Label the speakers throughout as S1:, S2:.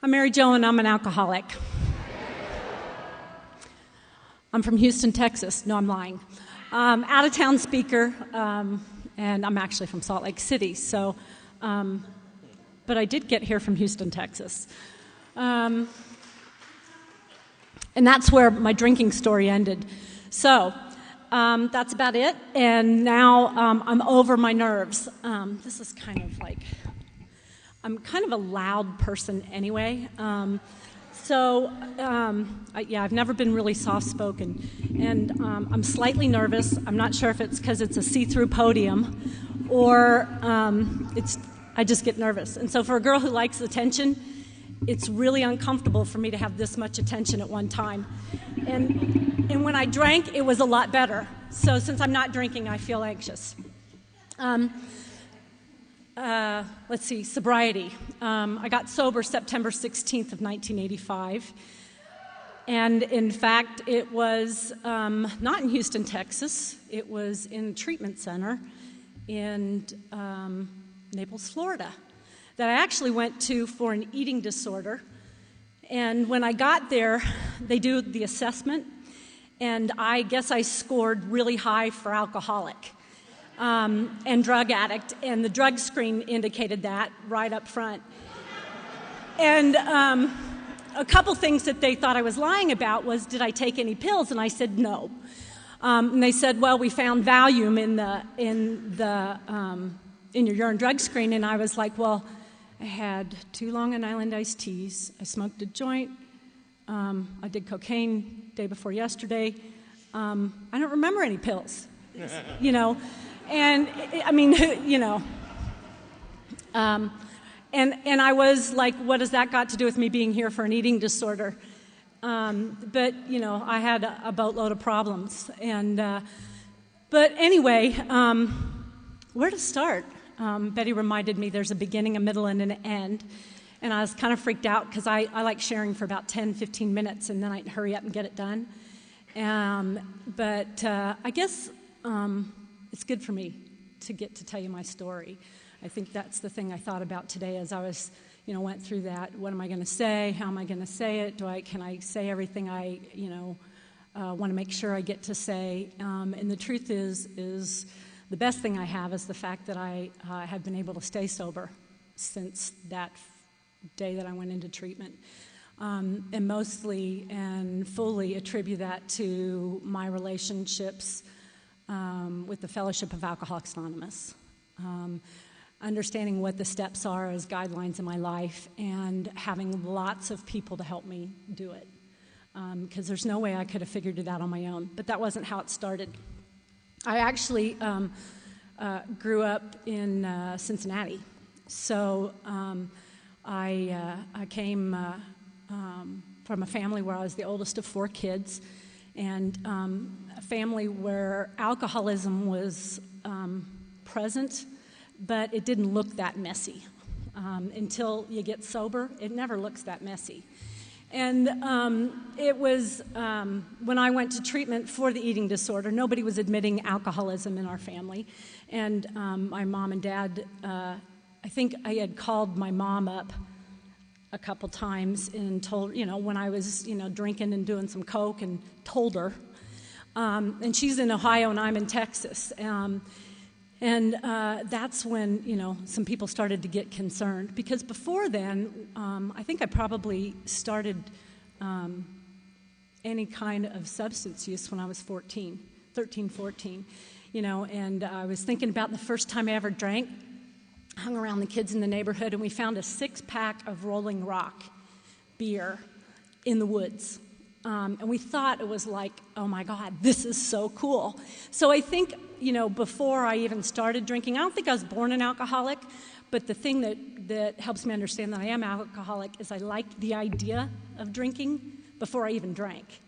S1: I'm MaryJo, and I'm an alcoholic. I'm from Houston, Texas. No, I'm lying. Out-of-town speaker, and I'm actually from Salt Lake City. So, but I did get here from Houston, Texas. And that's where my drinking story ended. So that's about it. And now I'm over my nerves. This is kind of like, I'm kind of a loud person anyway. I've never been really soft-spoken. And I'm slightly nervous. I'm not sure if it's because it's a see-through podium or I just get nervous. And so for a girl who likes attention, it's really uncomfortable for me to have this much attention at one time. And when I drank, it was a lot better. So since I'm not drinking, I feel anxious. Let's see, sobriety. I got sober September 16th of 1985. And in fact, it was not in Houston, Texas. It was in a treatment center in Naples, Florida, that I actually went to for an eating disorder. And when I got there, they do the assessment, and I guess I scored really high for alcoholic. And drug addict, and the drug screen indicated that right up front. And a couple things that they thought I was lying about was, did I take any pills? And I said no. And they said, well, we found Valium in your urine drug screen. And I was like, well, I had 2 Long Island iced teas. I smoked a joint. I did cocaine day before yesterday. I don't remember any pills, you know. And I mean, you know, and I was like, what does that got to do with me being here for an eating disorder? But you know, I had a boatload of problems, and but anyway, where to start? Betty reminded me there's a beginning, a middle, and an end, and I was kind of freaked out because I like sharing for about 10, 15 minutes, and then I'd hurry up and get it done. But I guess. It's good for me to get to tell you my story. I think that's the thing I thought about today as I was, you know, went through that. What am I going to say? How am I going to say it? Can I say everything I, you know, want to make sure I get to say? And the truth is the best thing I have is the fact that I have been able to stay sober since that day that I went into treatment. And mostly and fully attribute that to my relationships with the Fellowship of Alcoholics Anonymous, understanding what the steps are as guidelines in my life, and having lots of people to help me do it, because there's no way I could have figured it out on my own. But that wasn't how it started. I actually grew up in Cincinnati, so I came from a family where I was the oldest of 4 kids, and a family where alcoholism was present, but it didn't look that messy. Until you get sober, it never looks that messy. And it was when I went to treatment for the eating disorder, nobody was admitting alcoholism in our family. And my mom and dad, I think I had called my mom up a couple times and told, you know, when I was, you know, drinking and doing some coke, and told her. And she's in Ohio and I'm in Texas. And that's when, you know, some people started to get concerned. Because before then, I think I probably started any kind of substance use when I was 13, 14. You know, and I was thinking about the first time I ever drank. Hung around the kids in the neighborhood, and we found a 6-pack of Rolling Rock beer in the woods. And we thought it was like, oh my God, this is so cool. So I think, you know, before I even started drinking, I don't think I was born an alcoholic, but the thing that helps me understand that I am alcoholic is I liked the idea of drinking before I even drank.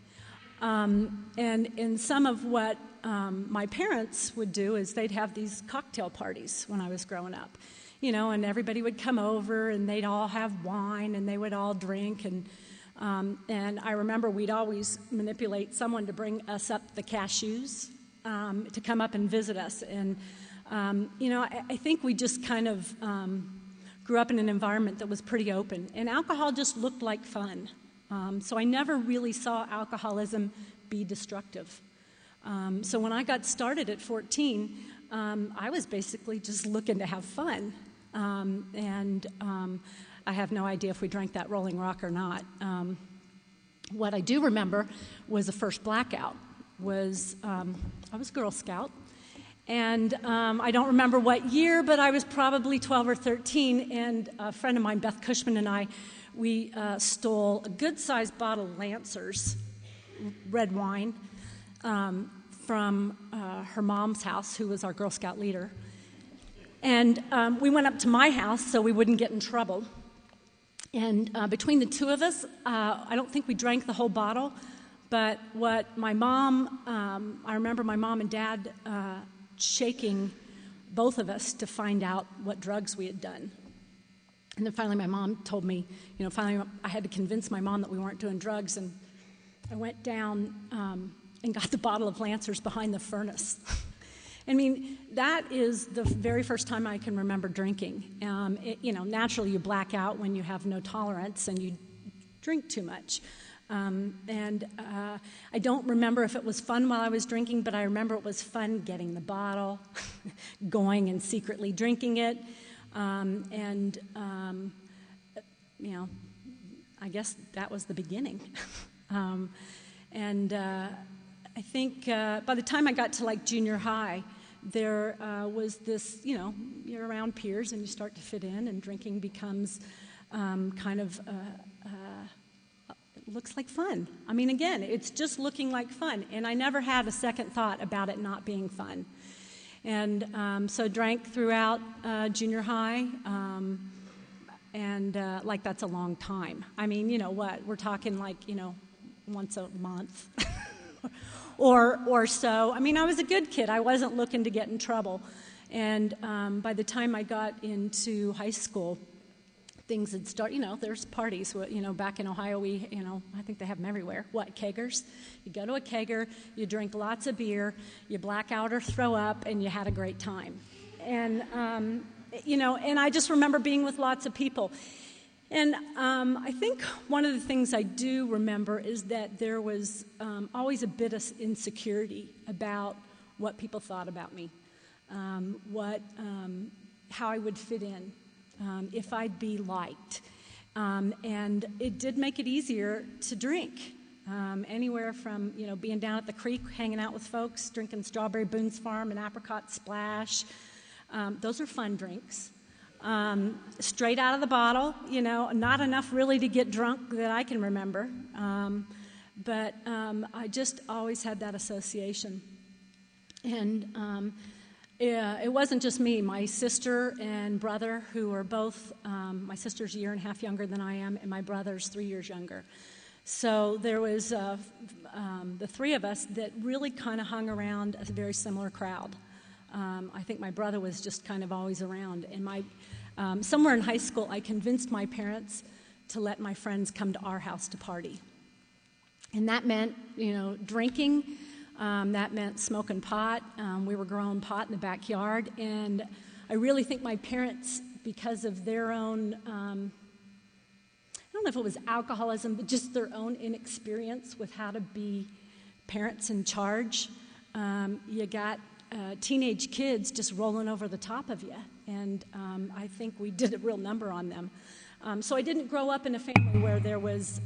S1: And some of what my parents would do is they'd have these cocktail parties when I was growing up, you know, and everybody would come over and they'd all have wine and they would all drink. And I remember we'd always manipulate someone to bring us up the cashews to come up and visit us. And, you know, I think we just kind of grew up in an environment that was pretty open, and alcohol just looked like fun. So I never really saw alcoholism be destructive. So when I got started at 14, I was basically just looking to have fun. I have no idea if we drank that Rolling Rock or not. What I do remember was the first blackout. I was Girl Scout. And I don't remember what year, but I was probably 12 or 13, and a friend of mine, Beth Cushman, and I, we stole a good-sized bottle of Lancers, red wine, from her mom's house, who was our Girl Scout leader. And we went up to my house so we wouldn't get in trouble. And between the two of us, I don't think we drank the whole bottle, but what my mom, I remember my mom and dad shaking both of us to find out what drugs we had done. And then finally my mom told me, finally I had to convince my mom that we weren't doing drugs, and I went down and got the bottle of Lancers behind the furnace. I mean, that is the very first time I can remember drinking. Naturally you black out when you have no tolerance and you drink too much. I don't remember if it was fun while I was drinking, but I remember it was fun getting the bottle, going and secretly drinking it, I guess that was the beginning. I think by the time I got to like junior high, there was this, you're around peers and you start to fit in, and drinking becomes looks like fun. I mean, again, it's just looking like fun, and I never had a second thought about it not being fun. And so drank throughout junior high, like that's a long time. I mean, we're talking like, once a month or so. I mean, I was a good kid. I wasn't looking to get in trouble. And by the time I got into high school, things had started, there's parties, back in Ohio, I think they have them everywhere. What, kegers? You go to a kegger, you drink lots of beer, you black out or throw up, and you had a great time. And, and I just remember being with lots of people. And I think one of the things I do remember is that there was always a bit of insecurity about what people thought about me, how I would fit in. If I'd be liked. And it did make it easier to drink. Anywhere from, being down at the creek, hanging out with folks, drinking Strawberry Boone's Farm and Apricot Splash. Those are fun drinks. Straight out of the bottle, not enough really to get drunk that I can remember. But I just always had that association. And it wasn't just me. My sister and brother, who are both, my sister's a year and a half younger than I am, and my brother's 3 years younger. So there was the three of us that really kind of hung around a very similar crowd. I think my brother was just kind of always around. And somewhere in high school, I convinced my parents to let my friends come to our house to party. And that meant, drinking. That meant smoking pot. We were growing pot in the backyard. And I really think my parents, because of their own, I don't know if it was alcoholism, but just their own inexperience with how to be parents in charge, you got teenage kids just rolling over the top of you. And I think we did a real number on them. So I didn't grow up in a family where there was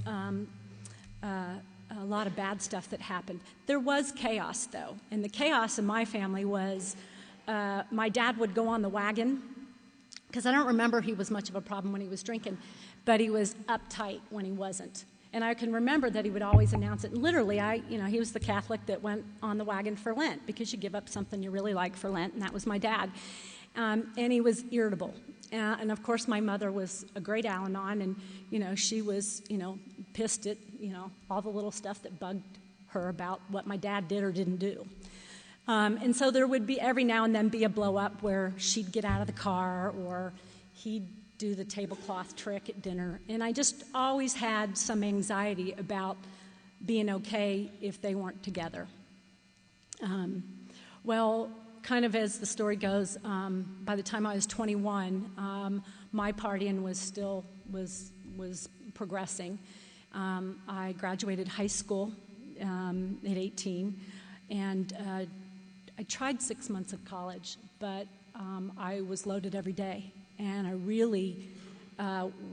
S1: a lot of bad stuff that happened. There was chaos, though, and the chaos in my family was my dad would go on the wagon, because I don't remember he was much of a problem when he was drinking, but he was uptight when he wasn't. And I can remember that he would always announce it. And literally, he was the Catholic that went on the wagon for Lent, because you give up something you really like for Lent, and that was my dad. And he was irritable. And of course, my mother was a great Al-Anon, and, she was, pissed at, all the little stuff that bugged her about what my dad did or didn't do. And so there would be every now and then be a blow-up where she'd get out of the car or he'd do the tablecloth trick at dinner. And I just always had some anxiety about being okay if they weren't together. Well, kind of as the story goes, by the time I was 21, my partying was progressing. I graduated high school at 18, and I tried 6 months of college, but I was loaded every day, and I really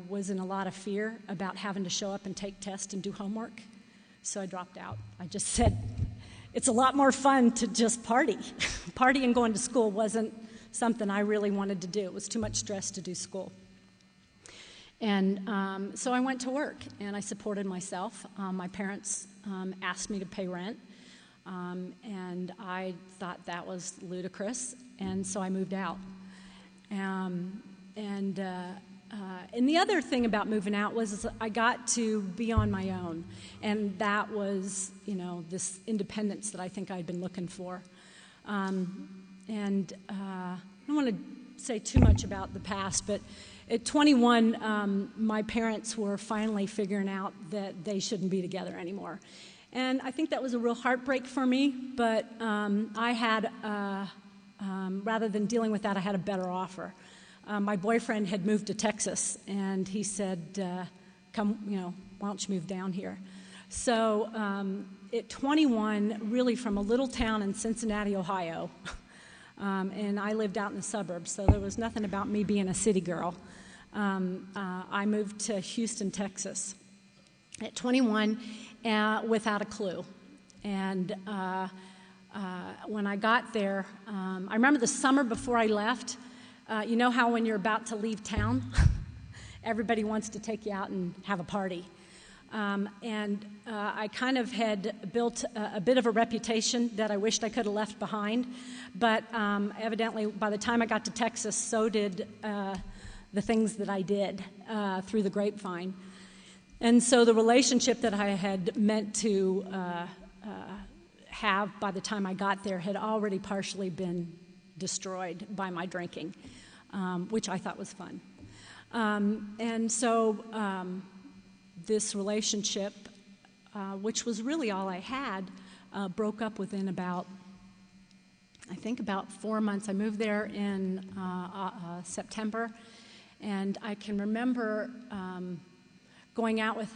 S1: was in a lot of fear about having to show up and take tests and do homework, so I dropped out. I just said, it's a lot more fun to just party. Party and going to school wasn't something I really wanted to do. It was too much stress to do school. And so I went to work, and I supported myself. My parents asked me to pay rent, and I thought that was ludicrous, and so I moved out. And the other thing about moving out was I got to be on my own, and that was, this independence that I think I'd been looking for. I don't want to say too much about the past, but at 21, my parents were finally figuring out that they shouldn't be together anymore. And I think that was a real heartbreak for me, but I had, rather than dealing with that, I had a better offer. My boyfriend had moved to Texas, and he said, come, why don't you move down here? So at 21, really from a little town in Cincinnati, Ohio, and I lived out in the suburbs, so there was nothing about me being a city girl. I moved to Houston, Texas at 21 without a clue. And when I got there, I remember the summer before I left, you know how when you're about to leave town, everybody wants to take you out and have a party. I kind of had built a bit of a reputation that I wished I could have left behind, but evidently by the time I got to Texas, so did the things that I did through the grapevine. And so the relationship that I had meant to have by the time I got there had already partially been destroyed by my drinking, which I thought was fun. This relationship, which was really all I had, broke up within about 4 months. I moved there in September, and I can remember going out with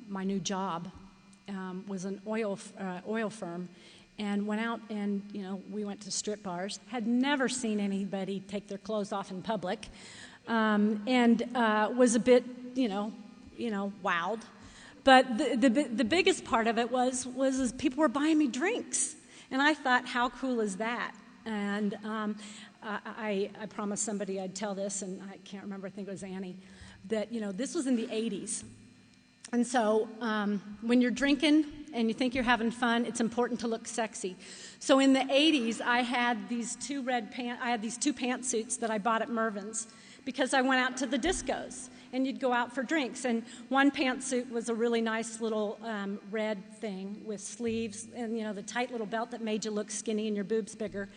S1: my new job, was an oil firm, and went out and, we went to strip bars. Had never seen anybody take their clothes off in public, and was a bit, wowed. But the biggest part of it was people were buying me drinks, and I thought, how cool is that? And I promised somebody I'd tell this, and I can't remember, I think it was Annie, that, this was in the 80s. And so when you're drinking and you think you're having fun, it's important to look sexy. So in the 80s, I had these two pantsuits that I bought at Mervyn's because I went out to the discos, and you'd go out for drinks. And one pantsuit was a really nice little red thing with sleeves and, the tight little belt that made you look skinny and your boobs bigger,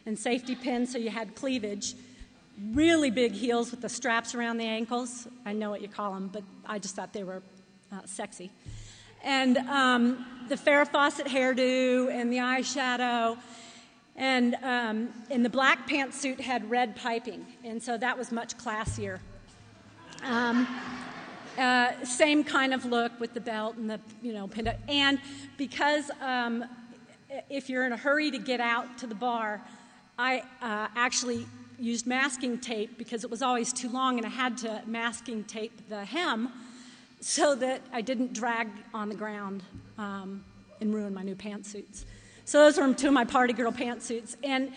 S1: and safety pins so you had cleavage. Really big heels with the straps around the ankles. I know what you call them, but I just thought they were sexy. And the Farrah Fawcett hairdo and the eyeshadow. And the black pantsuit had red piping, and so that was much classier. Same kind of look with the belt and the, pinned up. And because if you're in a hurry to get out to the bar, I actually used masking tape because it was always too long, and I had to masking tape the hem so that I didn't drag on the ground and ruin my new pantsuits. So those were two of my party girl pantsuits. And,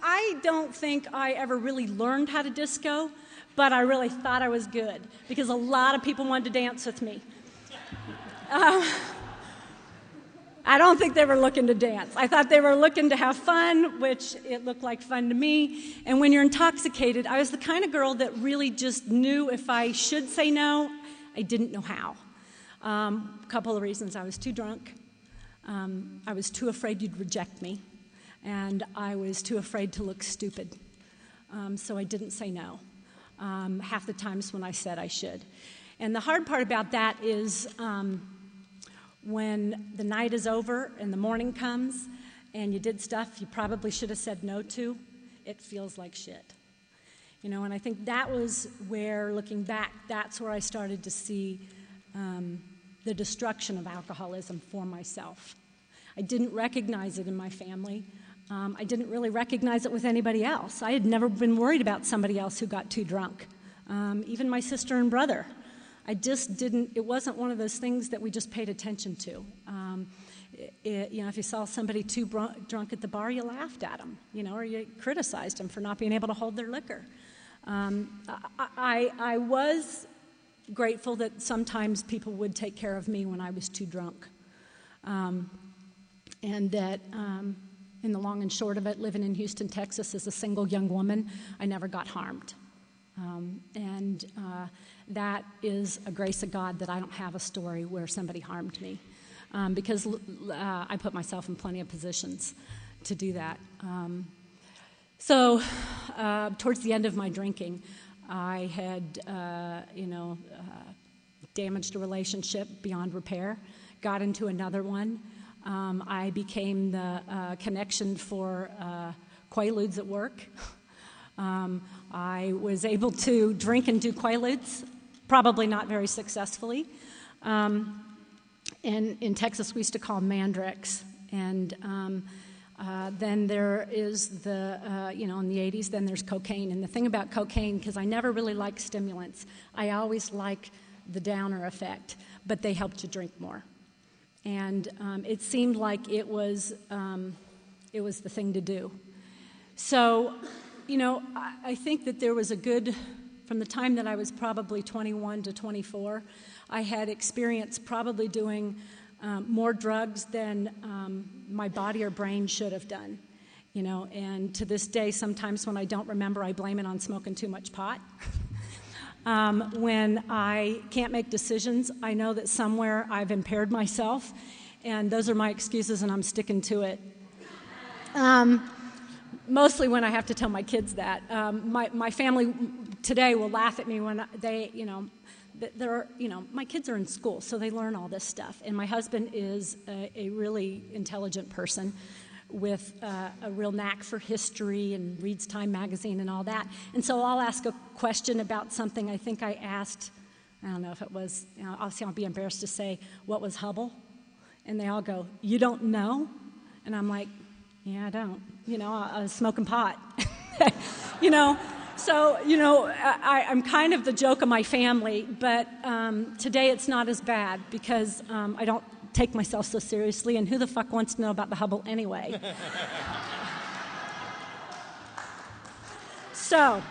S1: I don't think I ever really learned how to disco, but I really thought I was good because a lot of people wanted to dance with me. I don't think they were looking to dance. I thought they were looking to have fun, which it looked like fun to me. And when you're intoxicated, I was the kind of girl that really just knew if I should say no, I didn't know how. A couple of reasons. I was too drunk. I was too afraid you'd reject me. And I was too afraid to look stupid. So I didn't say no. Half the times when I said I should. And the hard part about that is when the night is over and the morning comes and you did stuff you probably should have said no to, it feels like shit. And I think that was where, looking back, that's where I started to see the destruction of alcoholism for myself. I didn't recognize it in my family. I didn't really recognize it with anybody else. I had never been worried about somebody else who got too drunk. Even my sister and brother. I just didn't, it wasn't one of those things that we just paid attention to. If you saw somebody too drunk at the bar, you laughed at them, or you criticized them for not being able to hold their liquor. I was grateful that sometimes people would take care of me when I was too drunk. And that in the long and short of it, living in Houston, Texas as a single young woman, I never got harmed. That is a grace of God that I don't have a story where somebody harmed me, because I put myself in plenty of positions to do that. So towards the end of my drinking, I had, damaged a relationship beyond repair, got into another one. I became the connection for Quaaludes at work. I was able to drink and do Quaaludes, probably not very successfully. And in Texas, we used to call them mandrakes. And then there is in the 80s, then there's cocaine. And the thing about cocaine, because I never really liked stimulants, I always like the downer effect, but they helped you drink more. And it seemed like it was the thing to do. So, I think that there was from the time that I was probably 21 to 24, I had experienced probably doing more drugs than my body or brain should have done. And to this day, sometimes when I don't remember, I blame it on smoking too much pot. When I can't make decisions, I know that somewhere I've impaired myself, and those are my excuses, and I'm sticking to it. Mostly when I have to tell my kids that. My family today will laugh at me when they, my kids are in school, so they learn all this stuff. And my husband is a really intelligent person with a real knack for history and reads Time magazine and all that. And so I'll ask a question about something I think I asked, I don't know if it was, obviously I'll be embarrassed to say, what was Hubble? And they all go, you don't know? And I'm like, yeah, I don't. I was smoking pot. So, I'm kind of the joke of my family, but today it's not as bad because I don't take myself so seriously, and who the fuck wants to know about the Hubble anyway? So,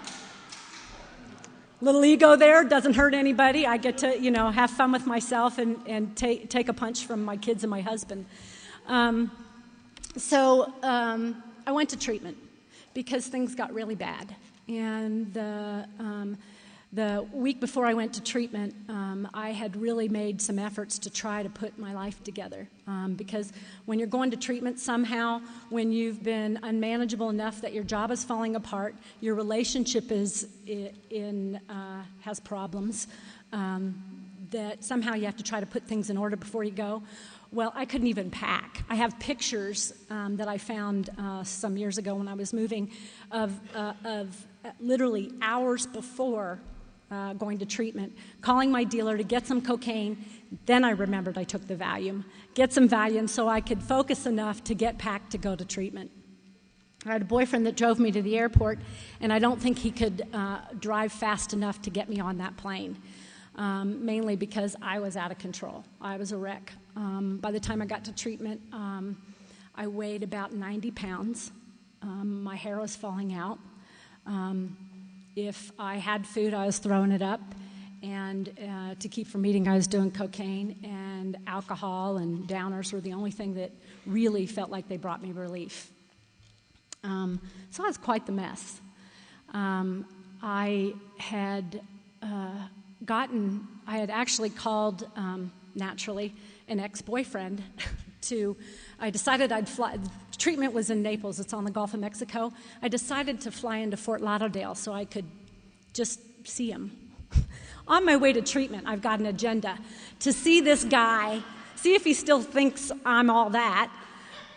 S1: little ego there, doesn't hurt anybody. I get to, have fun with myself and take a punch from my kids and my husband. So I went to treatment because things got really bad. And the week before I went to treatment, I had really made some efforts to try to put my life together. Because when you're going to treatment, somehow, when you've been unmanageable enough that your job is falling apart, your relationship is has problems, that somehow you have to try to put things in order before you go. Well, I couldn't even pack. I have pictures that I found some years ago when I was moving of literally hours before going to treatment, calling my dealer to get some cocaine. Then I remembered I took the Valium. Get some Valium so I could focus enough to get packed to go to treatment. I had a boyfriend that drove me to the airport, and I don't think he could drive fast enough to get me on that plane, mainly because I was out of control. I was a wreck. By the time I got to treatment, I weighed about 90 pounds. My hair was falling out. If I had food, I was throwing it up. And to keep from eating, I was doing cocaine, and alcohol and downers were the only thing that really felt like they brought me relief. So I was quite the mess. I had actually called, naturally, an ex-boyfriend I decided I'd fly. Treatment was in Naples. It's on the Gulf of Mexico. I decided to fly into Fort Lauderdale so I could just see him. On my way to treatment, I've got an agenda to see this guy, see if he still thinks I'm all that,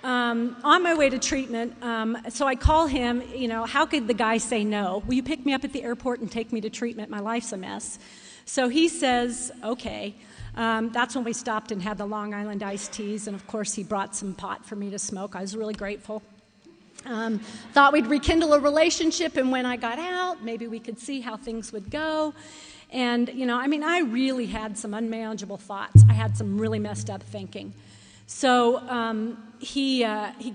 S1: On my way to treatment, so I call him, how could the guy say no? Will you pick me up at the airport and take me to treatment? My life's a mess. So he says, okay. That's when we stopped and had the Long Island iced teas, and of course he brought some pot for me to smoke. I was really grateful. Thought we'd rekindle a relationship, and when I got out, maybe we could see how things would go. And, I really had some unmanageable thoughts. I had some really messed up thinking. So he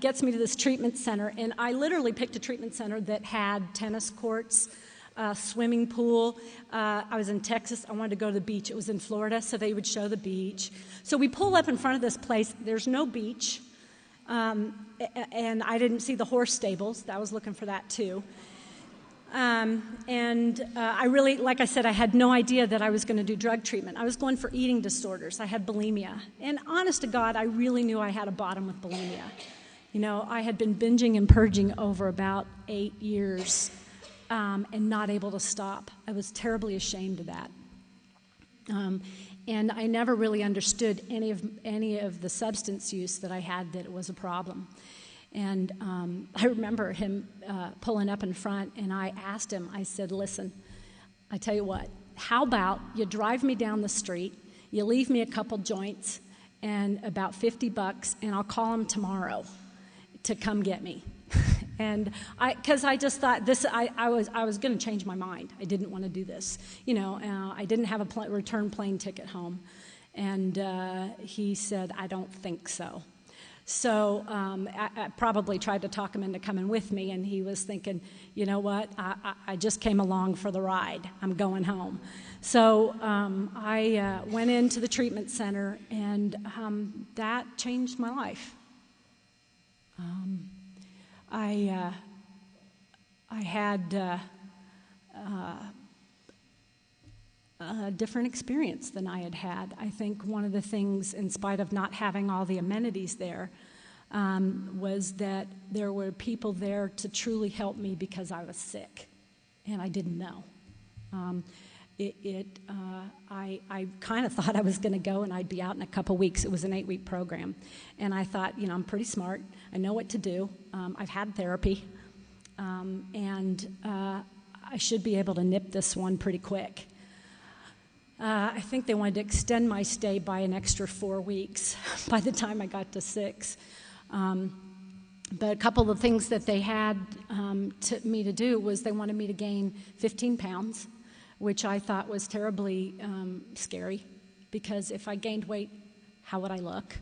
S1: gets me to this treatment center, and I literally picked a treatment center that had tennis courts, swimming pool. I was in Texas. I wanted to go to the beach. It was in Florida, so they would show the beach. So we pull up in front of this place. There's no beach, and I didn't see the horse stables. I was looking for that, too. I really, like I said, I had no idea that I was going to do drug treatment. I was going for eating disorders. I had bulimia. And honest to God, I really knew I had a bottom with bulimia. I had been binging and purging over about 8 years and not able to stop. I was terribly ashamed of that. And I never really understood any of the substance use that I had, that it was a problem. And I remember him pulling up in front, and I asked him, I said, listen, I tell you what, how about you drive me down the street, you leave me a couple joints and about $50, and I'll call him tomorrow to come get me. And because I just thought I was going to change my mind. I didn't want to do this. I didn't have a return plane ticket home. And he said, I don't think so. So I probably tried to talk him into coming with me, and he was thinking, you know what, I just came along for the ride. I'm going home. So I went into the treatment center, and that changed my life. I had a different experience than I had had. I think one of the things, in spite of not having all the amenities there, was that there were people there to truly help me because I was sick, and I didn't know. I kind of thought I was going to go and I'd be out in a couple weeks. It was an 8-week program, and I thought, I'm pretty smart. I know what to do. I've had therapy, and I should be able to nip this one pretty quick. I think they wanted to extend my stay by an extra 4 weeks by the time I got to 6. But a couple of things that they had me to do was they wanted me to gain 15 pounds, which I thought was terribly scary, because if I gained weight, how would I look?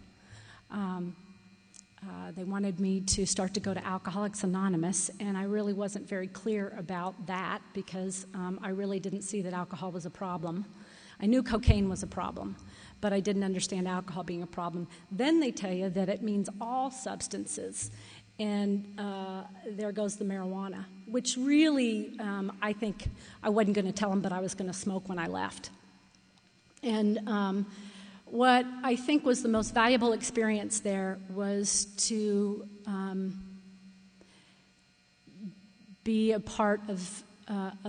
S1: They wanted me to start to go to Alcoholics Anonymous, and I really wasn't very clear about that because I really didn't see that alcohol was a problem. I knew cocaine was a problem, but I didn't understand alcohol being a problem. Then they tell you that it means all substances, and there goes the marijuana, which really, I think I wasn't going to tell them, but I was going to smoke when I left. And what I think was the most valuable experience there was to be a part of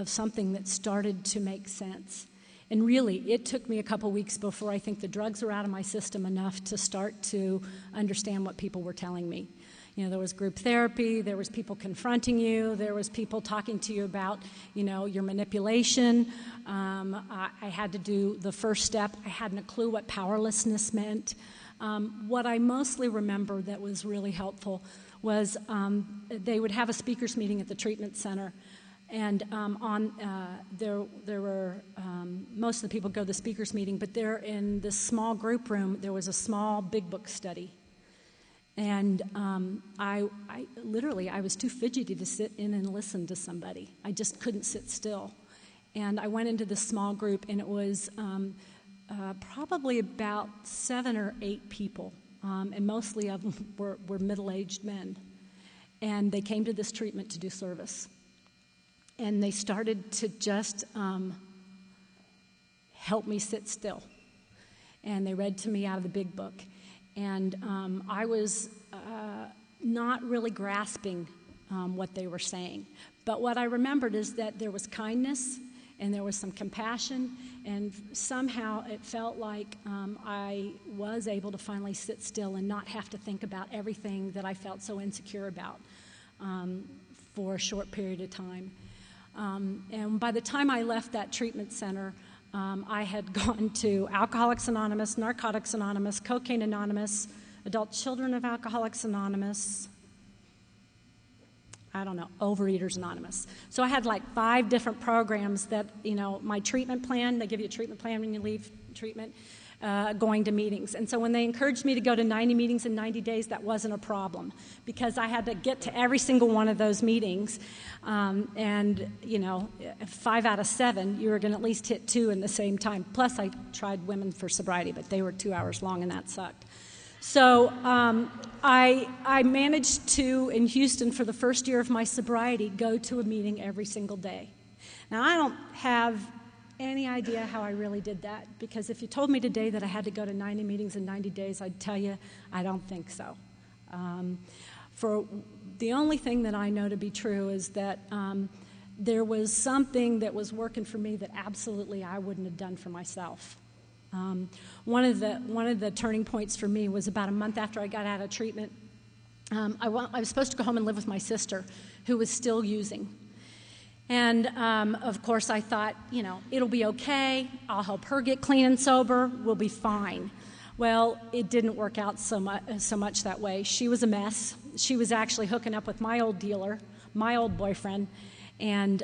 S1: something that started to make sense. And really, it took me a couple weeks before I think the drugs were out of my system enough to start to understand what people were telling me. There was group therapy, there was people confronting you, there was people talking to you about, your manipulation. I had to do the first step. I hadn't a clue what powerlessness meant. What I mostly remember that was really helpful was they would have a speakers meeting at the treatment center. And there were most of the people go to the speakers meeting, but there in this small group room, there was a small big book study. And I was too fidgety to sit in and listen to somebody. I just couldn't sit still. And I went into this small group, and it was probably about 7 or 8 people, and mostly of them were middle-aged men. And they came to this treatment to do service. And they started to just help me sit still. And they read to me out of the big book. And I was not really grasping what they were saying. But what I remembered is that there was kindness and there was some compassion, and somehow it felt like I was able to finally sit still and not have to think about everything that I felt so insecure about for a short period of time. And by the time I left that treatment center, I had gone to Alcoholics Anonymous, Narcotics Anonymous, Cocaine Anonymous, Adult Children of Alcoholics Anonymous, Overeaters Anonymous. So I had like 5 different programs that, my treatment plan, they give you a treatment plan when you leave treatment, going to meetings. And so when they encouraged me to go to 90 meetings in 90 days, that wasn't a problem because I had to get to every single one of those meetings. 5 out of 7, you were going to at least hit 2 in the same time. Plus, I tried Women for Sobriety, but they were 2 hours long, and that sucked. So I managed to, in Houston, for the first year of my sobriety, go to a meeting every single day. Now, I don't have any idea how I really did that, because if you told me today that I had to go to 90 meetings in 90 days, I'd tell you I don't think so. For the only thing that I know to be true is that there was something that was working for me that absolutely I wouldn't have done for myself. One of the turning points for me was about a month after I got out of treatment. I was supposed to go home and live with my sister, who was still using. And, of course, I thought, it'll be okay. I'll help her get clean and sober. We'll be fine. Well, it didn't work out so much that way. She was a mess. She was actually hooking up with my old dealer, my old boyfriend, and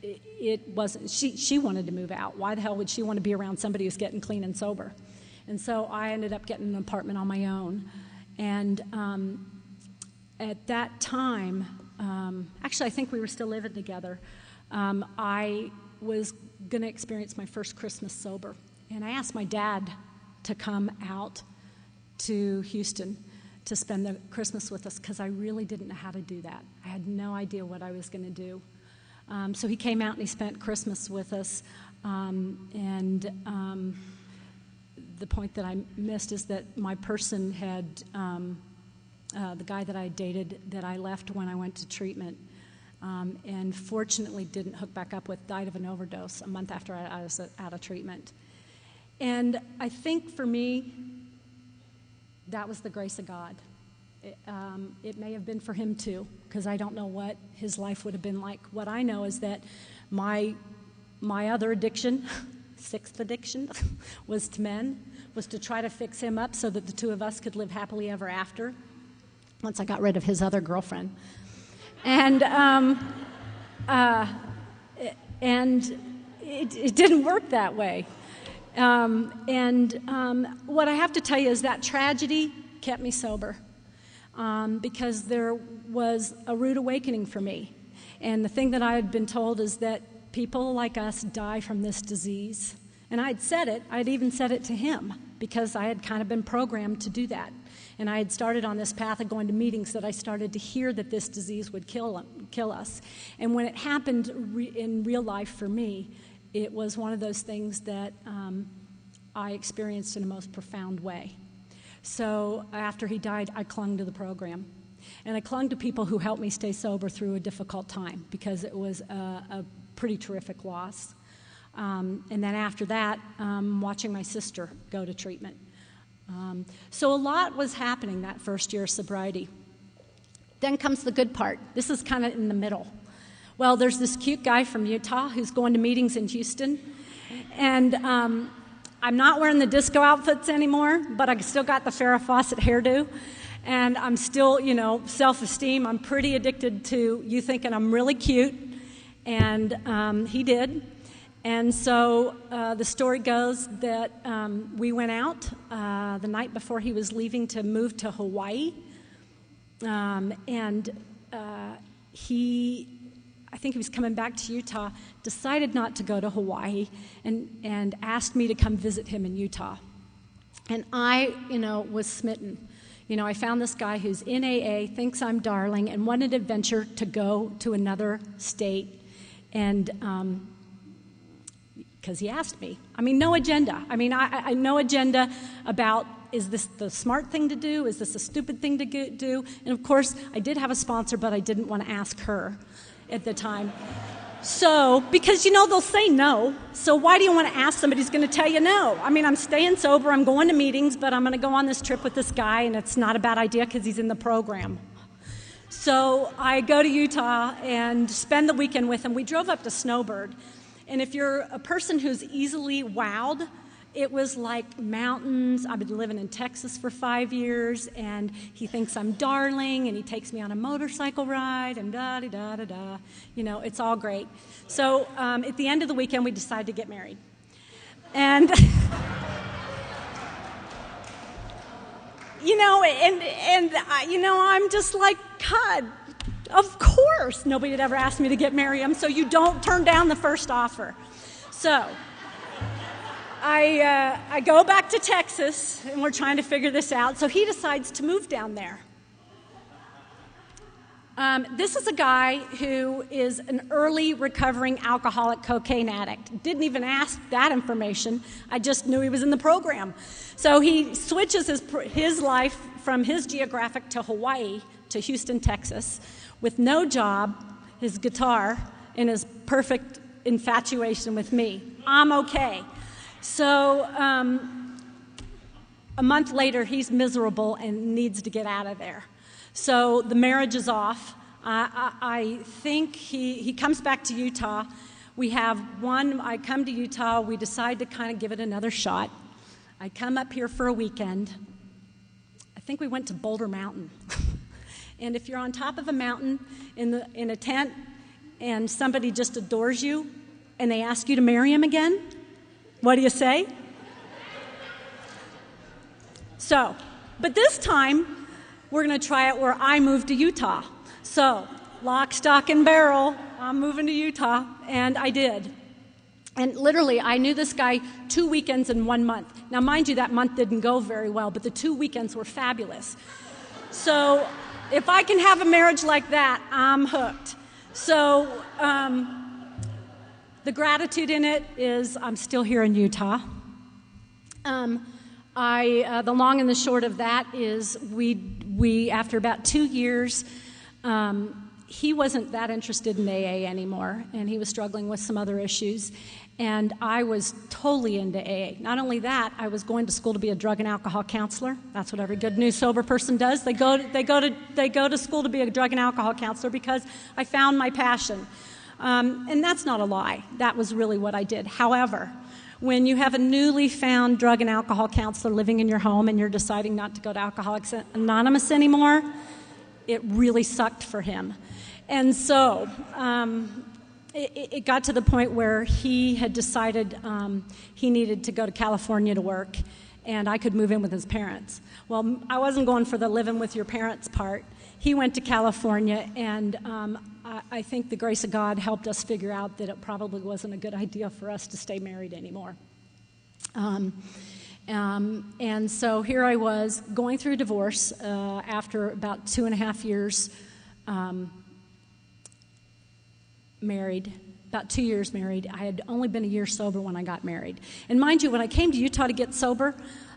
S1: it wasn't. She wanted to move out. Why the hell would she want to be around somebody who's getting clean and sober? And so I ended up getting an apartment on my own. And at that time, actually, I think we were still living together. I was going to experience my first Christmas sober. And I asked my dad to come out to Houston to spend the Christmas with us because I really didn't know how to do that. I had no idea what I was going to do. So he came out and he spent Christmas with us. The point that I missed is that my person had... the guy that I dated that I left when I went to treatment and fortunately didn't hook back up with, died of an overdose a month after I was out of treatment. And I think for me, that was the grace of God. It may have been for him too, because I don't know what his life would have been like. What I know is that my other addiction, 6th addiction, was to men, was to try to fix him up so that the 2 of us could live happily ever after. Once I got rid of his other girlfriend. And it didn't work that way. What I have to tell you is that tragedy kept me sober because there was a rude awakening for me. And the thing that I had been told is that people like us die from this disease. And I'd even said it to him because I had kind of been programmed to do that. And I had started on this path of going to meetings that I started to hear that this disease would kill us. And when it happened in real life for me, it was one of those things that I experienced in a most profound way. So after he died, I clung to the program. And I clung to people who helped me stay sober through a difficult time because it was a pretty terrific loss. And then after that, watching my sister go to treatment. So a lot was happening that first year of sobriety. Then comes the good part. This is kind of in the middle. Well, there's this cute guy from Utah who's going to meetings in Houston. And I'm not wearing the disco outfits anymore, but I still got the Farrah Fawcett hairdo. And I'm still, self-esteem. I'm pretty addicted to you thinking I'm really cute. And he did. And so the story goes that we went out the night before he was leaving to move to Hawaii. I think he was coming back to Utah, decided not to go to Hawaii, and asked me to come visit him in Utah. And I, was smitten. I found this guy who's in AA, thinks I'm darling, and wanted an adventure to go to another state. And because he asked me. No agenda. I no agenda about, is this the smart thing to do? Is this a stupid thing to do? And of course, I did have a sponsor, but I didn't want to ask her at the time. So, because they'll say no, so why do you want to ask somebody who's going to tell you no? I mean, I'm staying sober, I'm going to meetings, but I'm going to go on this trip with this guy, and it's not a bad idea because he's in the program. So I go to Utah and spend the weekend with him. We drove up to Snowbird, and if you're a person who's easily wowed, it was like mountains. I've been living in Texas for 5 years, and he thinks I'm darling, and he takes me on a motorcycle ride, and da-da-da-da-da. It's all great. So at the end of the weekend, we decided to get married. And, I'm just like, God, of course nobody had ever asked me to get married. So you don't turn down the first offer. So I go back to Texas, and we're trying to figure this out. So he decides to move down there. This is a guy who is an early recovering alcoholic cocaine addict. Didn't even ask that information. I just knew he was in the program. So he switches his life from his geographic to Hawaii to Houston, Texas, with no job, his guitar, and his perfect infatuation with me. I'm okay. So a month later, he's miserable and needs to get out of there. So the marriage is off. I think he comes back to Utah. I come to Utah. We decide to kind of give it another shot. I come up here for a weekend. I think we went to Boulder Mountain. And if you're on top of a mountain in a tent and somebody just adores you and they ask you to marry him again, what do you say? So, but this time, we're going to try it where I move to Utah. So, lock, stock, and barrel, I'm moving to Utah, and I did. And literally, I knew this guy 2 weekends in 1 month. Now, mind you, that month didn't go very well, but the 2 weekends were fabulous. So, if I can have a marriage like that, I'm hooked. So, the gratitude in it is I'm still here in Utah. The long and the short of that is we after about 2 years, he wasn't that interested in AA anymore, and he was struggling with some other issues, and I was totally into AA. Not only that, I was going to school to be a drug and alcohol counselor. That's what every good new sober person does. They go to school to be a drug and alcohol counselor because I found my passion. And that's not a lie. That was really what I did. However, when you have a newly found drug and alcohol counselor living in your home and you're deciding not to go to Alcoholics Anonymous anymore, it really sucked for him. And so it got to the point where he had decided he needed to go to California to work, and I could move in with his parents. Well, I wasn't going for the living with your parents part. He went to California, and I think the grace of God helped us figure out that it probably wasn't a good idea for us to stay married anymore. And so here I was going through a divorce after about 2.5 years married, about 2 years married. I had only been a year sober when I got married. And mind you, when I came to Utah to get sober,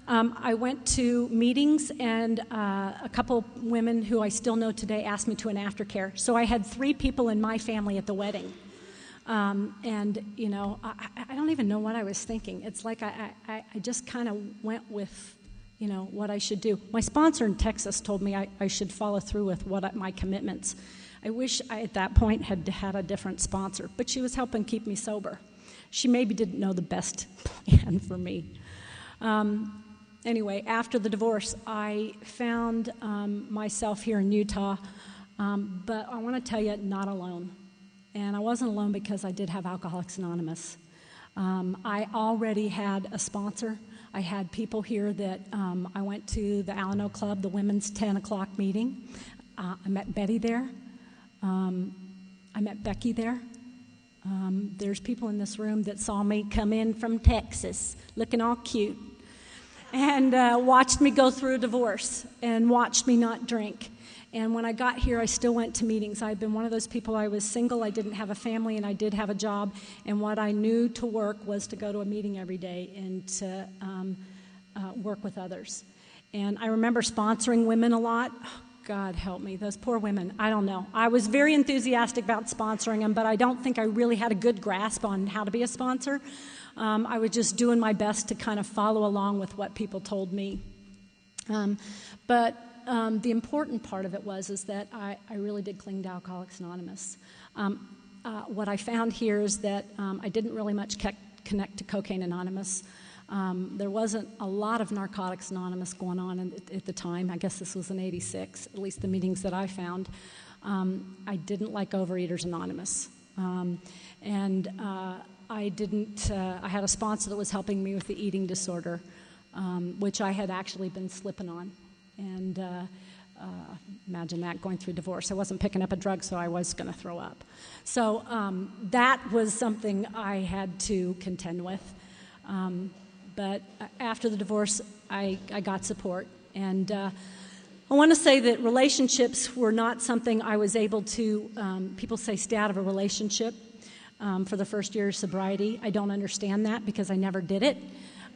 S1: I went to meetings, and a couple women who I still know today asked me to an aftercare. So I had 3 people in my family at the wedding. And, I don't even know what I was thinking. It's like I just kind of went with, what I should do. My sponsor in Texas told me I should follow through with my commitments. I wish I, at that point, had had a different sponsor, but she was helping keep me sober. She maybe didn't know the best plan for me. Anyway, after the divorce, I found myself here in Utah, but I want to tell you, not alone. And I wasn't alone because I did have Alcoholics Anonymous. I already had a sponsor. I had people here that I went to the Alano Club, the women's 10 o'clock meeting. I met Betty there. I met Becky there. There's people in this room that saw me come in from Texas looking all cute and watched me go through a divorce and watched me not drink. And when I got here, I still went to meetings. I'd been one of those people. I was single, I didn't have a family, and I did have a job. And what I knew to work was to go to a meeting every day and to work with others. And I remember sponsoring women a lot. Oh, God help me, those poor women. I don't know. I was very enthusiastic about sponsoring them, but I don't think I really had a good grasp on how to be a sponsor. I was just doing my best to kind of follow along with what people told me. But the important part of it is that I really did cling to Alcoholics Anonymous. What I found here is that I didn't really much connect to Cocaine Anonymous. There wasn't a lot of Narcotics Anonymous going on at the time. I guess this was in '86, at least the meetings that I found. I didn't like Overeaters Anonymous. I had a sponsor that was helping me with the eating disorder, which I had actually been slipping on. And imagine that, going through divorce. I wasn't picking up a drug, so I was going to throw up. So that was something I had to contend with. But after the divorce, I got support. And I want to say that relationships were not something I was able to, people say stay out of a relationship for the first year of sobriety. I don't understand that because I never did it.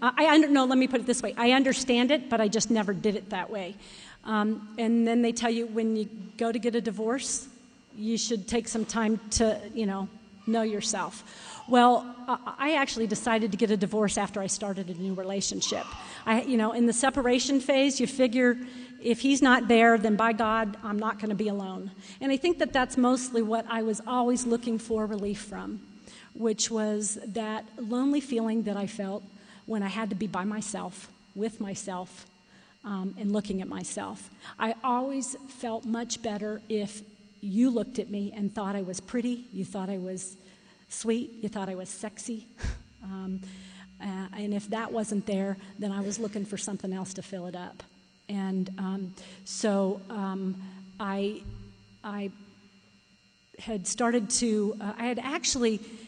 S1: Let me put it this way. I understand it, but I just never did it that way. And then they tell you when you go to get a divorce, you should take some time to, know yourself. Well, I actually decided to get a divorce after I started a new relationship. In the separation phase, you figure if he's not there, then by God, I'm not going to be alone. And I think that that's mostly what I was always looking for relief from, which was that lonely feeling that I felt when I had to be by myself, with myself, and looking at myself. I always felt much better if you looked at me and thought I was pretty, you thought I was sweet, you thought I was sexy. And if that wasn't there, then I was looking for something else to fill it up. And I had started to,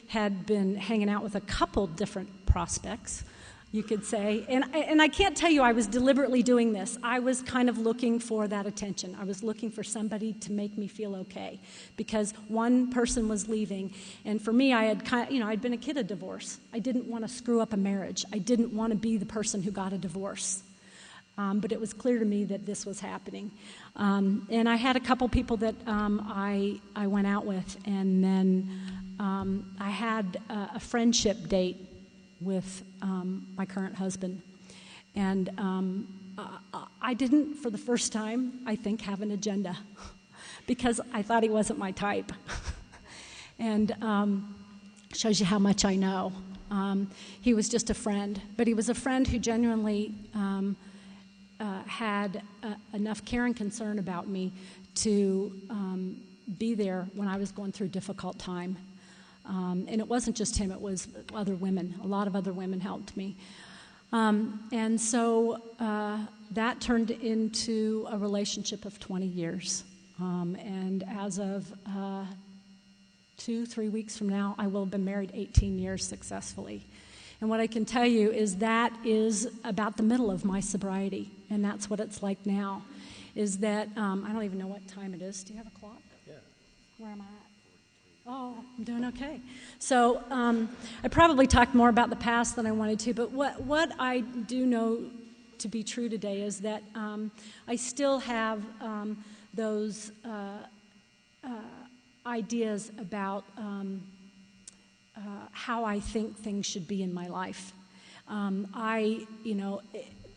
S1: had been hanging out with a couple different prospects, you could say. And I can't tell you I was deliberately doing this. I was kind of looking for that attention. I was looking for somebody to make me feel okay because one person was leaving. And for me, I'd been a kid of divorce. I didn't want to screw up a marriage. I didn't want to be the person who got a divorce. But it was clear to me that this was happening. And I had a couple people that I went out with. And then I had a friendship date with my current husband. And I didn't, for the first time, I think, have an agenda because I thought he wasn't my type. And shows you how much I know. He was just a friend, but he was a friend who genuinely had enough care and concern about me to be there when I was going through a difficult time. And it wasn't just him, it was other women. A lot of other women helped me. And so that turned into a relationship of 20 years. And as of 2-3 weeks from now, I will have been married 18 years successfully. And what I can tell you is that is about the middle of my sobriety. And that's what it's like now, is that, I don't even know what time it is. Do you have a clock?
S2: Yeah.
S1: Where am I at? Oh, I'm doing okay. So I probably talked more about the past than I wanted to, but what I do know to be true today is that I still have those ideas about how I think things should be in my life.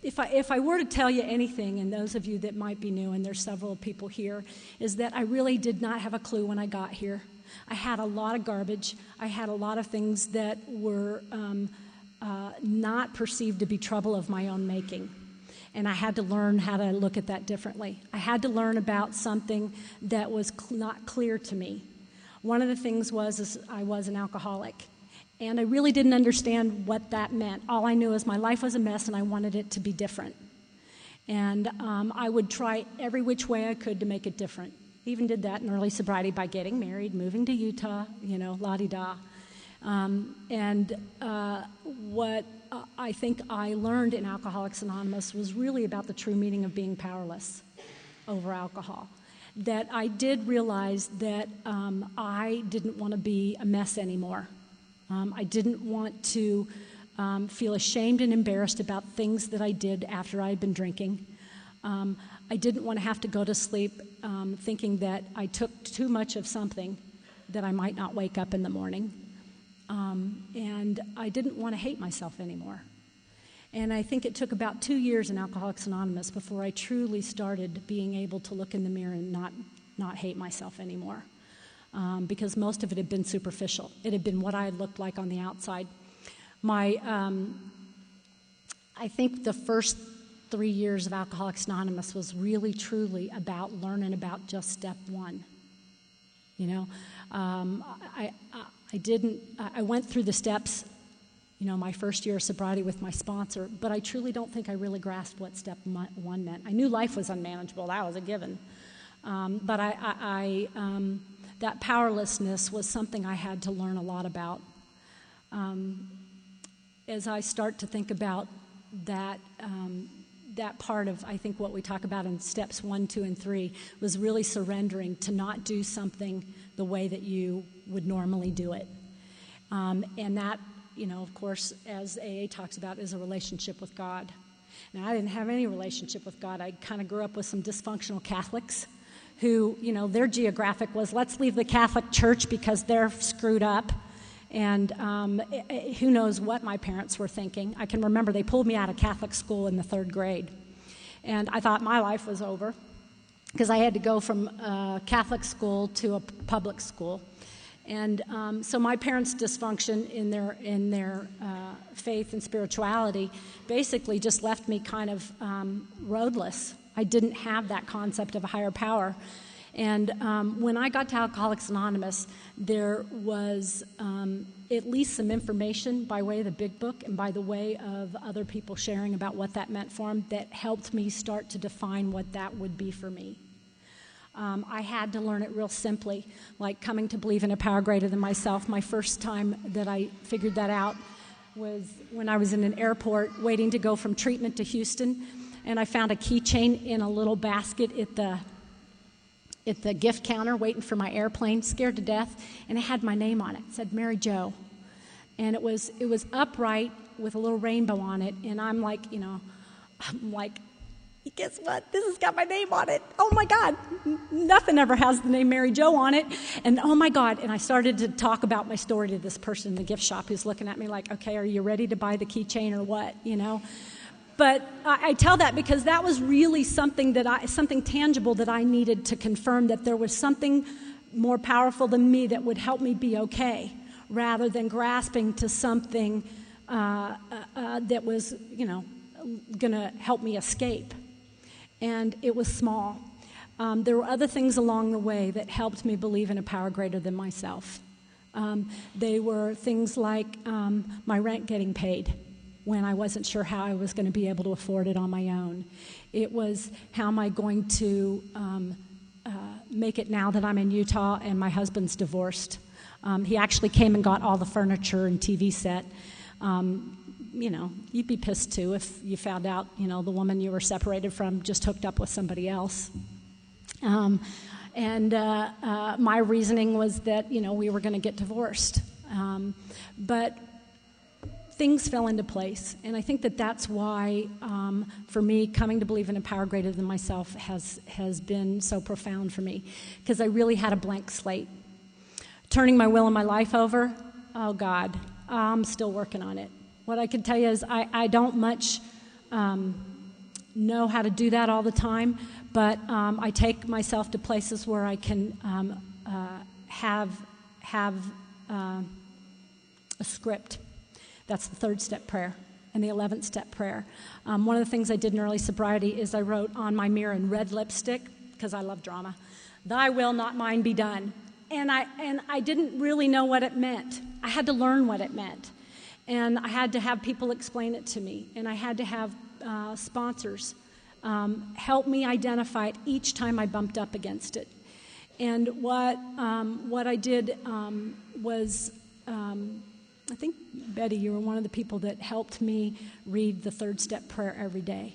S1: If I were to tell you anything, and those of you that might be new, and there's several people here, is that I really did not have a clue when I got here. I had a lot of garbage. I had a lot of things that were not perceived to be trouble of my own making. And I had to learn how to look at that differently. I had to learn about something that was not clear to me. One of the things was I was an alcoholic. And I really didn't understand what that meant. All I knew is my life was a mess and I wanted it to be different. And I would try every which way I could to make it different. Even did that in early sobriety by getting married, moving to Utah, la-di-da. What I think I learned in Alcoholics Anonymous was really about the true meaning of being powerless over alcohol. That I did realize that I didn't want to be a mess anymore. I didn't want to feel ashamed and embarrassed about things that I did after I had been drinking. I didn't want to have to go to sleep thinking that I took too much of something that I might not wake up in the morning. And I didn't want to hate myself anymore. And I think it took about 2 years in Alcoholics Anonymous before I truly started being able to look in the mirror and not hate myself anymore. Because most of it had been superficial. It had been what I had looked like on the outside. I think the first 3 years of Alcoholics Anonymous was really, truly about learning about just step one. You know, I went through the steps, you know, my first year of sobriety with my sponsor, but I truly don't think I really grasped what step one meant. I knew life was unmanageable. That was a given. But that powerlessness was something I had to learn a lot about. As I start to think about that part of, I think, what we talk about in steps 1, 2, and 3 was really surrendering to not do something the way that you would normally do it. And that, you know, of course, as AA talks about, is a relationship with God. Now, I didn't have any relationship with God. I kind of grew up with some dysfunctional Catholics who, you know, their geographic was, let's leave the Catholic Church because they're screwed up. And who knows what my parents were thinking. I can remember they pulled me out of Catholic school in the 3rd grade. And I thought my life was over because I had to go from Catholic school to a public school. And so my parents' dysfunction in their faith and spirituality basically just left me kind of roadless. I didn't have that concept of a higher power. And when I got to Alcoholics Anonymous, there was at least some information by way of the Big Book and by the way of other people sharing about what that meant for them that helped me start to define what that would be for me. I had to learn it real simply, like coming to believe in a power greater than myself. My first time that I figured that out was when I was in an airport waiting to go from treatment to Houston, and I found a keychain in a little basket at the gift counter waiting for my airplane, scared to death, and it had my name on it. It said MaryJo. And it was upright with a little rainbow on it, and I'm like, guess what? This has got my name on it. Oh my God, nothing ever has the name MaryJo on it. And oh my God, and I started to talk about my story to this person in the gift shop who's looking at me like, okay, are you ready to buy the keychain or what, you know? But I tell that because that was really something tangible that I needed to confirm that there was something more powerful than me that would help me be okay, rather than grasping to something that was, you know, going to help me escape. And it was small. There were other things along the way that helped me believe in a power greater than myself. They were things like my rent getting paid when I wasn't sure how I was going to be able to afford it on my own. It was, how am I going to make it now that I'm in Utah and my husband's divorced? He actually came and got all the furniture and TV set. You know, you'd be pissed too if you found out, you know, the woman you were separated from just hooked up with somebody else. My reasoning was that, you know, we were going to get divorced. But things fell into place, and I think that that's why, for me, coming to believe in a power greater than myself has been so profound for me, because I really had a blank slate. Turning my will and my life over, oh God, I'm still working on it. What I can tell you is I don't much know how to do that all the time, but I take myself to places where I can have a script. That's the 3rd step prayer and the 11th step prayer. One of the things I did in early sobriety is I wrote on my mirror in red lipstick, because I love drama, "Thy will, not mine, be done." And I didn't really know what it meant. I had to learn what it meant. And I had to have people explain it to me. And I had to have sponsors help me identify it each time I bumped up against it. And what I did was... I think, Betty, you were one of the people that helped me read the 3rd step prayer every day.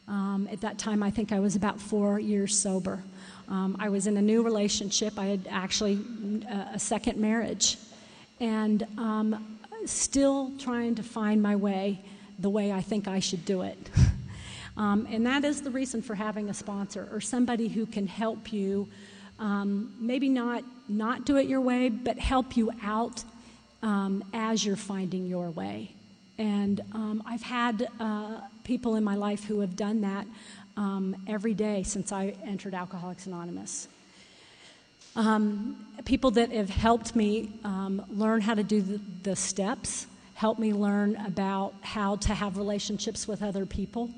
S1: At that time, I think I was about 4 years sober. I was in a new relationship. I had actually a second marriage. And still trying to find my way the way I think I should do it. And that is the reason for having a sponsor or somebody who can help you, maybe not do it your way, but help you out as you're finding your way. And I've had people in my life who have done that every day since I entered Alcoholics Anonymous. People that have helped me learn how to do the steps, helped me learn about how to have relationships with other people,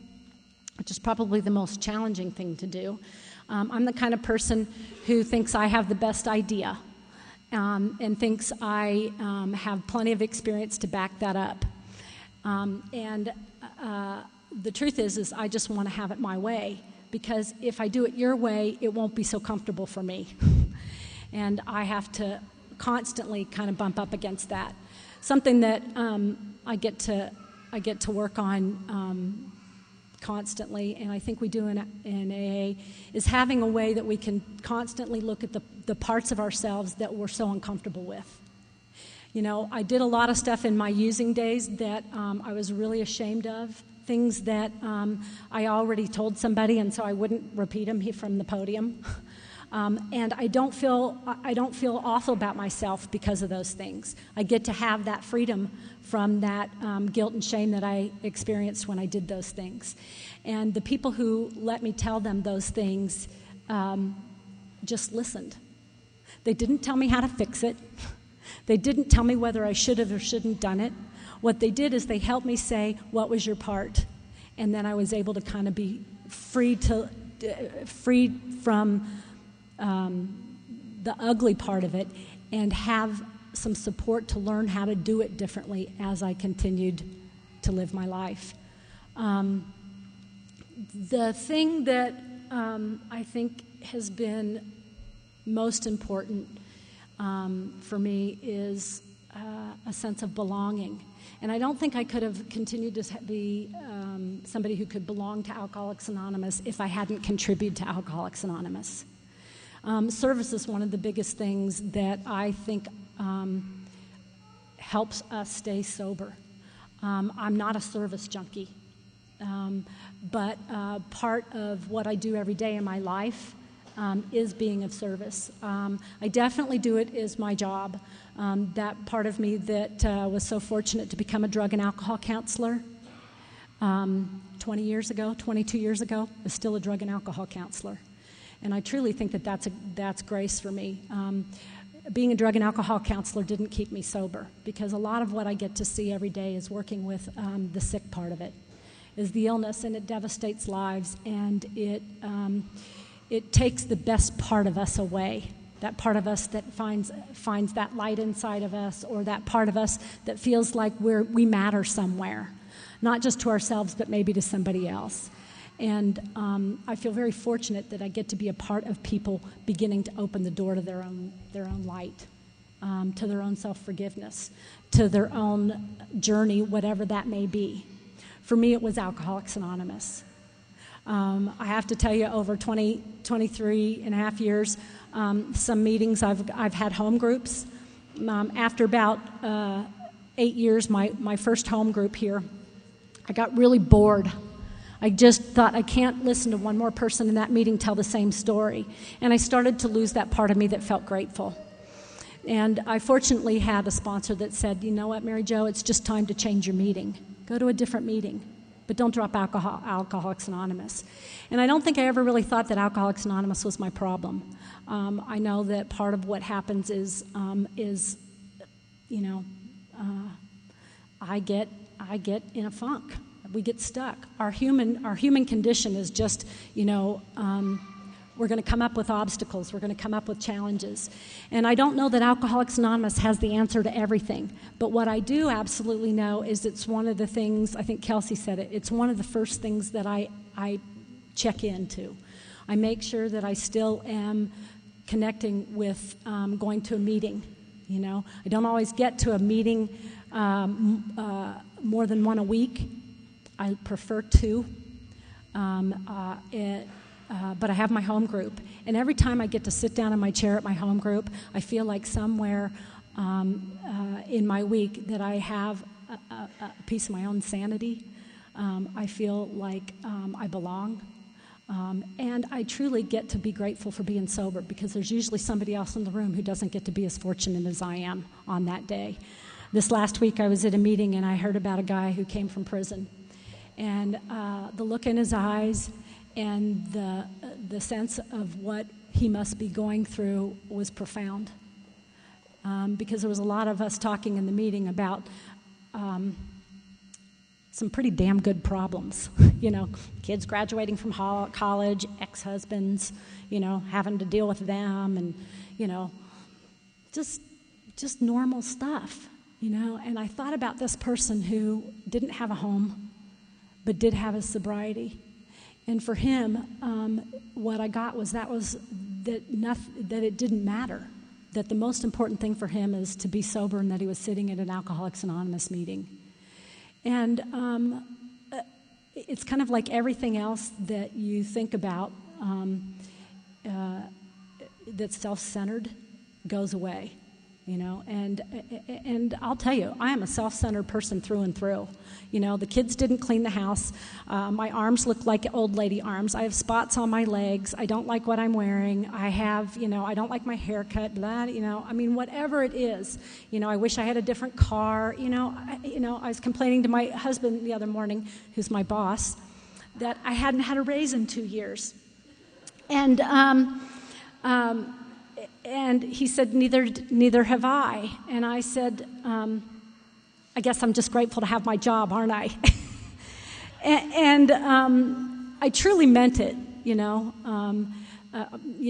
S1: which is probably the most challenging thing to do. I'm the kind of person who thinks I have the best idea and thinks I have plenty of experience to back that up. The truth is I just want to have it my way, because if I do it your way, it won't be so comfortable for me. And I have to constantly kind of bump up against that. Something that I get to work on constantly, and I think we do in AA, is having a way that we can constantly look at the parts of ourselves that we're so uncomfortable with. You know, I did a lot of stuff in my using days that I was really ashamed of, things that I already told somebody, and so I wouldn't repeat them from the podium. And I don't feel awful about myself because of those things. I get to have that freedom from that guilt and shame that I experienced when I did those things. And the people who let me tell them those things just listened. They didn't tell me how to fix it. They didn't tell me whether I should have or shouldn't done it. What they did is they helped me say, what was your part? And then I was able to kind of be freed from the ugly part of it and have some support to learn how to do it differently as I continued to live my life. The thing that I think has been most important for me is a sense of belonging. And I don't think I could have continued to be somebody who could belong to Alcoholics Anonymous if I hadn't contributed to Alcoholics Anonymous. Service is one of the biggest things that I think helps us stay sober. I'm not a service junkie, but part of what I do every day in my life is being of service. I definitely do it as my job. That part of me that was so fortunate to become a drug and alcohol counselor 22 years ago, is still a drug and alcohol counselor. And I truly think that that's grace for me. Being a drug and alcohol counselor didn't keep me sober, because a lot of what I get to see every day is working with the sick part of it, is the illness, and it devastates lives, and it takes the best part of us away, that part of us that finds that light inside of us, or that part of us that feels like we matter somewhere, not just to ourselves, but maybe to somebody else. And I feel very fortunate that I get to be a part of people beginning to open the door to their own light, to their own self-forgiveness, to their own journey, whatever that may be. For me, it was Alcoholics Anonymous. I have to tell you, over 23 and a half years, some meetings, I've had home groups. After about 8 years, my first home group here, I got really bored. I just thought, I can't listen to one more person in that meeting tell the same story. And I started to lose that part of me that felt grateful. And I fortunately had a sponsor that said, you know what, MaryJo, it's just time to change your meeting. Go to a different meeting, but don't drop Alcoholics Anonymous. And I don't think I ever really thought that Alcoholics Anonymous was my problem. I know that part of what happens is I get in a funk. We get stuck. Our human condition is just, we're going to come up with obstacles. We're going to come up with challenges. And I don't know that Alcoholics Anonymous has the answer to everything. But what I do absolutely know is it's one of the things, I think Kelsey said it, it's one of the first things that I check into. I make sure that I still am connecting with going to a meeting. I don't always get to a meeting more than one a week. I prefer two, but I have my home group. And every time I get to sit down in my chair at my home group, I feel like somewhere in my week that I have a piece of my own sanity. I feel like I belong. And I truly get to be grateful for being sober, because there's usually somebody else in the room who doesn't get to be as fortunate as I am on that day. This last week I was at a meeting and I heard about a guy who came from prison. And the look in his eyes and the sense of what he must be going through was profound. Because there was a lot of us talking in the meeting about some pretty damn good problems. Kids graduating from college, ex-husbands, having to deal with them, and, just normal stuff, And I thought about this person who didn't have a home, but did have his sobriety. And for him, what I got was that it didn't matter. That the most important thing for him is to be sober, and that he was sitting at an Alcoholics Anonymous meeting. And it's kind of like everything else that you think about that's self-centered goes away, And I'll tell you, I am a self-centered person through and through. The kids didn't clean the house. My arms look like old lady arms. I have spots on my legs. I don't like what I'm wearing. I have, I don't like my haircut. Whatever it is. I wish I had a different car. I was complaining to my husband the other morning, who's my boss, that I hadn't had a raise in 2 years. And he said, neither have I. And I said, I guess I'm just grateful to have my job, aren't I? and I truly meant it, You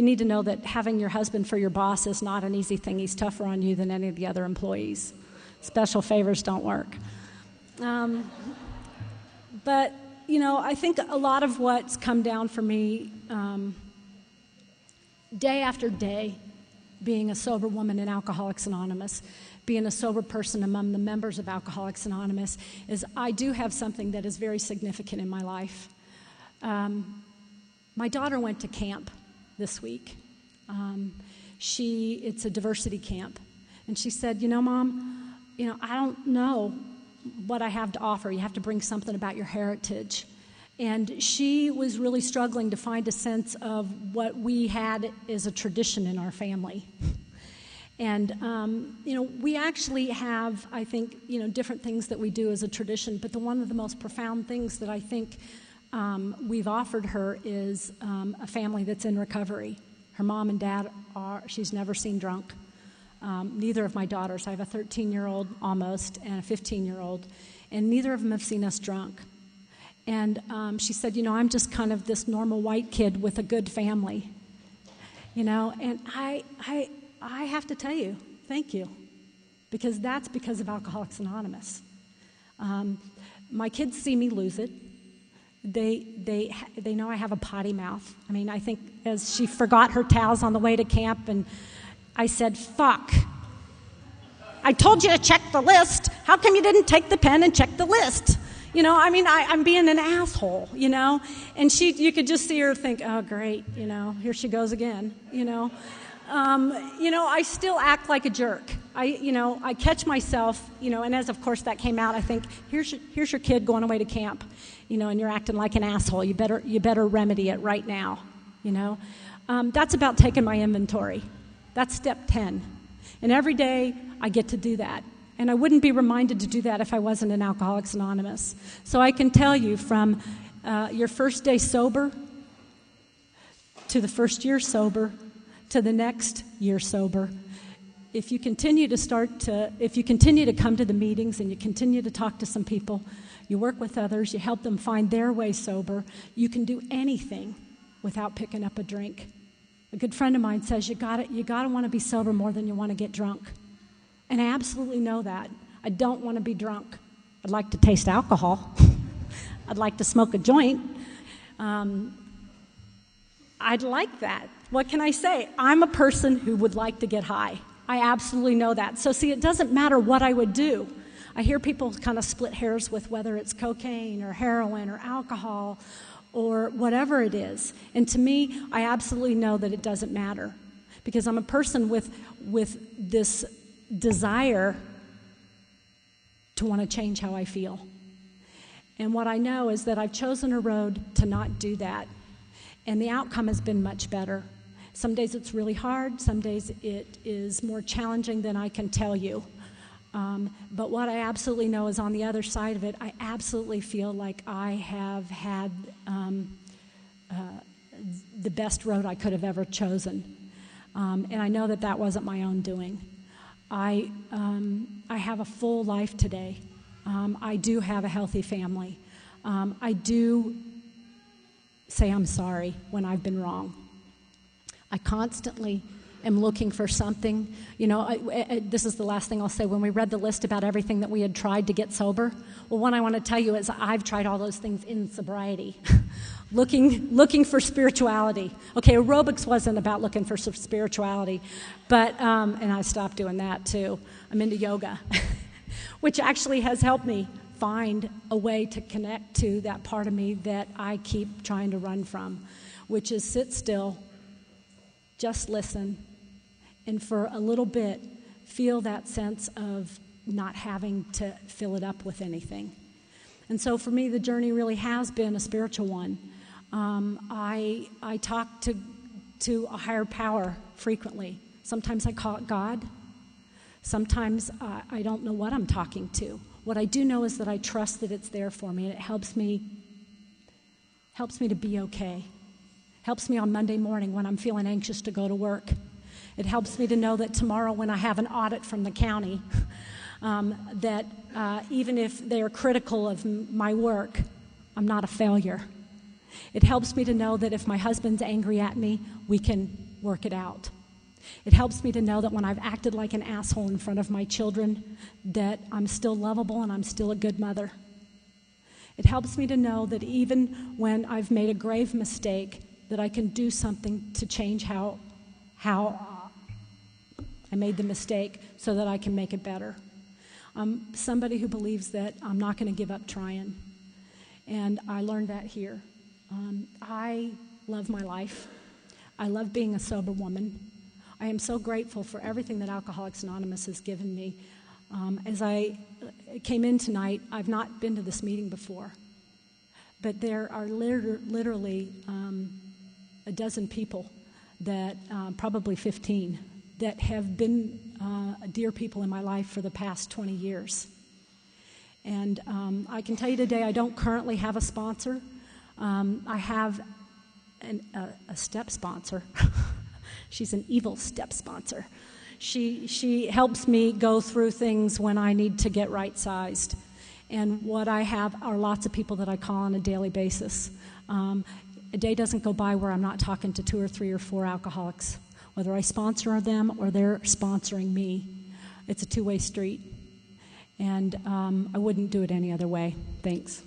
S1: need to know that having your husband for your boss is not an easy thing. He's tougher on you than any of the other employees. Special favors don't work. But, I think a lot of what's come down for me day after day, being a sober woman in Alcoholics Anonymous, being a sober person among the members of Alcoholics Anonymous, is I do have something that is very significant in my life. My daughter went to camp this week. It's a diversity camp. And she said, Mom, I don't know what I have to offer. You have to bring something about your heritage. And she was really struggling to find a sense of what we had as a tradition in our family. And, we actually have, I think, different things that we do as a tradition, but one of the most profound things that I think we've offered her is a family that's in recovery. Her mom and dad she's never seen drunk. Neither of my daughters. I have a 13-year-old almost and a 15-year-old, and neither of them have seen us drunk. And she said, I'm just kind of this normal white kid with a good family, and I have to tell you, thank you, because that's because of Alcoholics Anonymous. My kids see me lose it. They know I have a potty mouth. I think as she forgot her towels on the way to camp, and I said, fuck. I told you to check the list. How come you didn't take the pen and check the list? I'm being an asshole, and you could just see her think, oh, great, here she goes again, I still act like a jerk. I catch myself, and as of course that came out, I think, here's your kid going away to camp, and you're acting like an asshole. You better remedy it right now, That's about taking my inventory. That's step 10. And every day I get to do that. And I wouldn't be reminded to do that if I wasn't in Alcoholics Anonymous. So I can tell you from your first day sober to the first year sober to the next year sober, if you continue to come to the meetings and you continue to talk to some people, you work with others, you help them find their way sober, you can do anything without picking up a drink. A good friend of mine says you gotta want to be sober more than you want to get drunk. And I absolutely know that. I don't want to be drunk. I'd like to taste alcohol. I'd like to smoke a joint. I'd like that. What can I say? I'm a person who would like to get high. I absolutely know that. So see, it doesn't matter what I would do. I hear people kind of split hairs with whether it's cocaine or heroin or alcohol or whatever it is. And to me, I absolutely know that it doesn't matter, because I'm a person with this desire to want to change how I feel. And what I know is that I've chosen a road to not do that. And the outcome has been much better. Some days it's really hard. Some days it is more challenging than I can tell you. But what I absolutely know is on the other side of it, I absolutely feel like I have had the best road I could have ever chosen. And I know that that wasn't my own doing. I have a full life today. I do have a healthy family. I do say I'm sorry when I've been wrong. I constantly am looking for something. You know, this is the last thing I'll say. When we read the list about everything that we had tried to get sober, well, what I want to tell you is I've tried all those things in sobriety, looking for spirituality. Okay, aerobics wasn't about looking for some spirituality, but and I stopped doing that too. I'm into yoga, which actually has helped me find a way to connect to that part of me that I keep trying to run from, which is sit still, just listen, and for a little bit, feel that sense of not having to fill it up with anything. And so for me, the journey really has been a spiritual one. I talk to a higher power frequently. Sometimes I call it God. Sometimes I don't know what I'm talking to. What I do know is that I trust that it's there for me, and it helps me to be okay. Helps me on Monday morning when I'm feeling anxious to go to work. It helps me to know that tomorrow when I have an audit from the county, that even if they are critical of my work, I'm not a failure. It helps me to know that if my husband's angry at me, we can work it out. It helps me to know that when I've acted like an asshole in front of my children, that I'm still lovable and I'm still a good mother. It helps me to know that even when I've made a grave mistake, that I can do something to change how I made the mistake so that I can make it better. I'm somebody who believes that I'm not going to give up trying, and I learned that here. I love my life. I love being a sober woman. I am so grateful for everything that Alcoholics Anonymous has given me. As I came in tonight, I've not been to this meeting before, but there are literally a dozen people that, probably 15, that have been dear people in my life for the past 20 years. And I can tell you today I don't currently have a sponsor. I have a step sponsor. She's an evil step sponsor. She helps me go through things when I need to get right-sized. And what I have are lots of people that I call on a daily basis. A day doesn't go by where I'm not talking to 2 or 3 or 4 alcoholics, whether I sponsor them or they're sponsoring me. It's a two-way street, and I wouldn't do it any other way. Thanks.